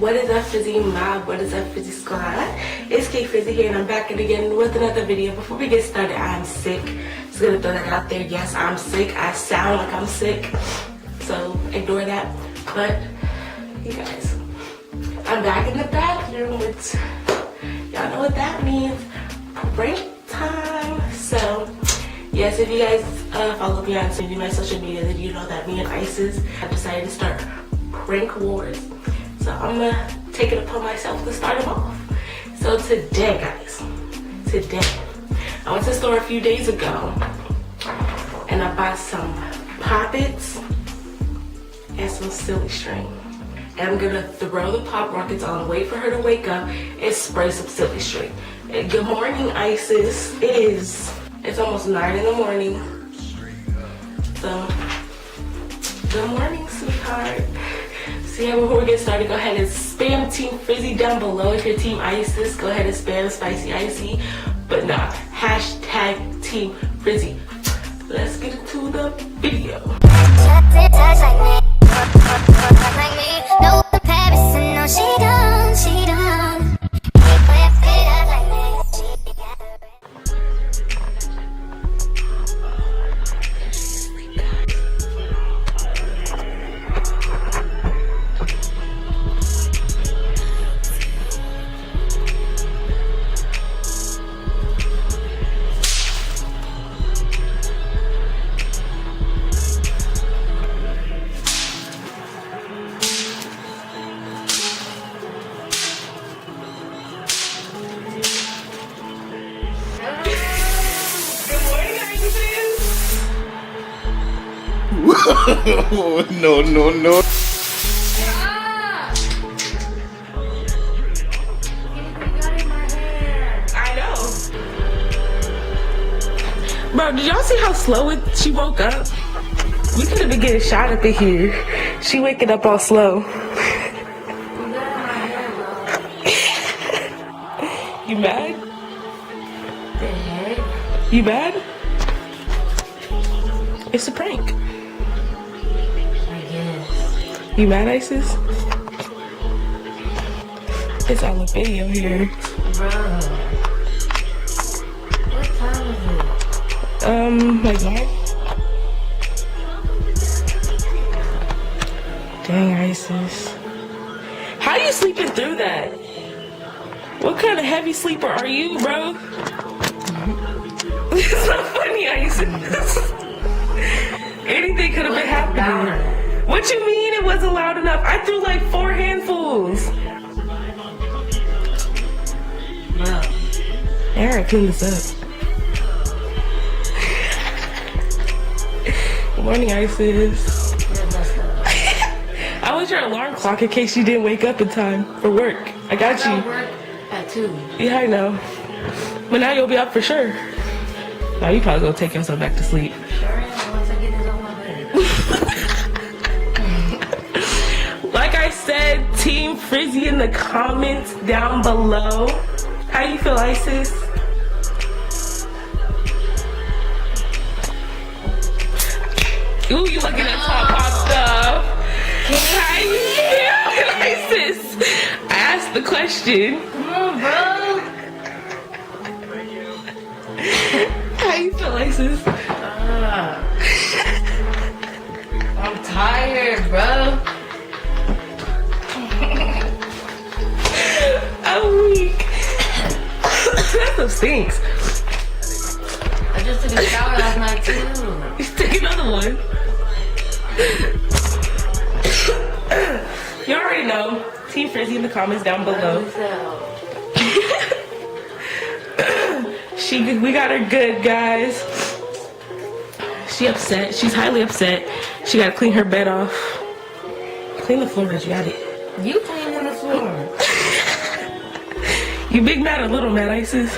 What is up, Frizzy Mob? What is up, Frizzy Squad? It's KayFrizzy here, and I'm back again with another video. Before we get started, I'm sick. Just gonna throw that out there. Yes, I'm sick. I sound like I'm sick, so ignore that. But you guys, I'm back in the bathroom. Y'all know what that means. Break time. So yes, if you guys follow me on my social media, then you know that me and Isis have decided to start prank wars. So I'm gonna take it upon myself to start them off. So today, guys, I went to the store a few days ago and I bought some poppets and some silly string. And I'm gonna throw the pop rockets on, wait for her to wake up, and spray some silly string. And good morning, Isis. It's almost 9 in the morning. So, good morning, sweetheart. So yeah, before we get started, go ahead and spam Team Frizzy down below. If you're Team Isis, go ahead and spam Spicy Icy. But nah, hashtag Team Frizzy. Let's get into the video. No. I know. Bro, did y'all see how slow she woke up? We could have been getting shot up in here. She waking up all slow. You mad? The heck? You mad? It's a prank. I guess. You mad, Isis? It's on the video here. Bro. What time is it? Like 9? Dang, Isis. How you sleeping through that? What kind of heavy sleeper are you, bro? It's not funny, Isis. Anything could have been happening. What you mean it wasn't loud enough? I threw like 4 handfuls. Bro. Alright, clean this up. Good morning, Isis. I was your alarm clock in case you didn't wake up in time for work. I got you. I work at 2. Yeah, I know. But now you'll be up for sure. Now you probably gonna take yourself back to sleep. Sure am, once I get this on my bed. Like I said, Team Frizzy in the comments down below. How you feel, Isis? Ooh, you looking at top pop stuff. How you feel, Isis? I asked the question. Come on, bro. How you feel, Isis? I'm tired, bro. I'm weak. That stuff stinks. I just took a shower last night, too. Take another one. You already know. Team Frizzy in the comments down below. We got her good, guys. She upset. She's highly upset. She gotta clean her bed off. Clean the floor, you got it. You cleaning the floor. You big mad or little mad, Isis?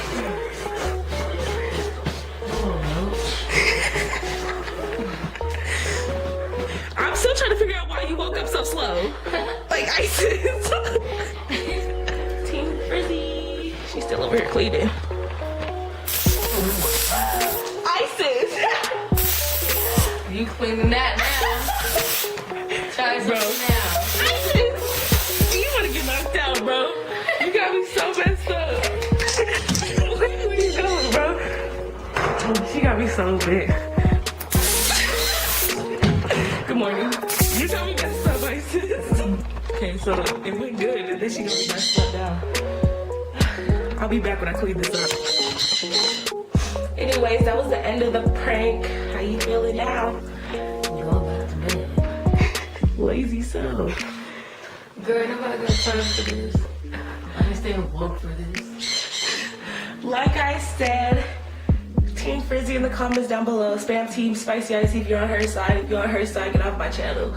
I'm still trying to figure out why you woke up so slow. Like Isis. Team Frizzy. She's still over here cleaning. Isis! You cleaning that now. Try Bro. something now. Isis! You wanna get my so big. Good morning. You told me that's so nice. Okay, so it went good, and then she gonna mess that down. I'll be back when I clean this up. Anyways, that was the end of the prank. How you feeling now? Go back to bed. Lazy so. Girl, nobody got time for this. I can stay woke for this. Like I said, Team Frizzy in the comments down below. Spam Team Spicy Ice if you're on her side. If you're on her side, get off my channel.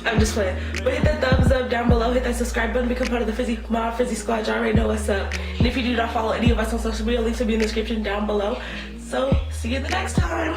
I'm just playing. But hit that thumbs up down below. Hit that subscribe button. Become part of the Frizzy Mob Frizzy Squad. Y'all already know what's up. And if you do not follow any of us on social media, links will be in the description down below. So, see you the next time.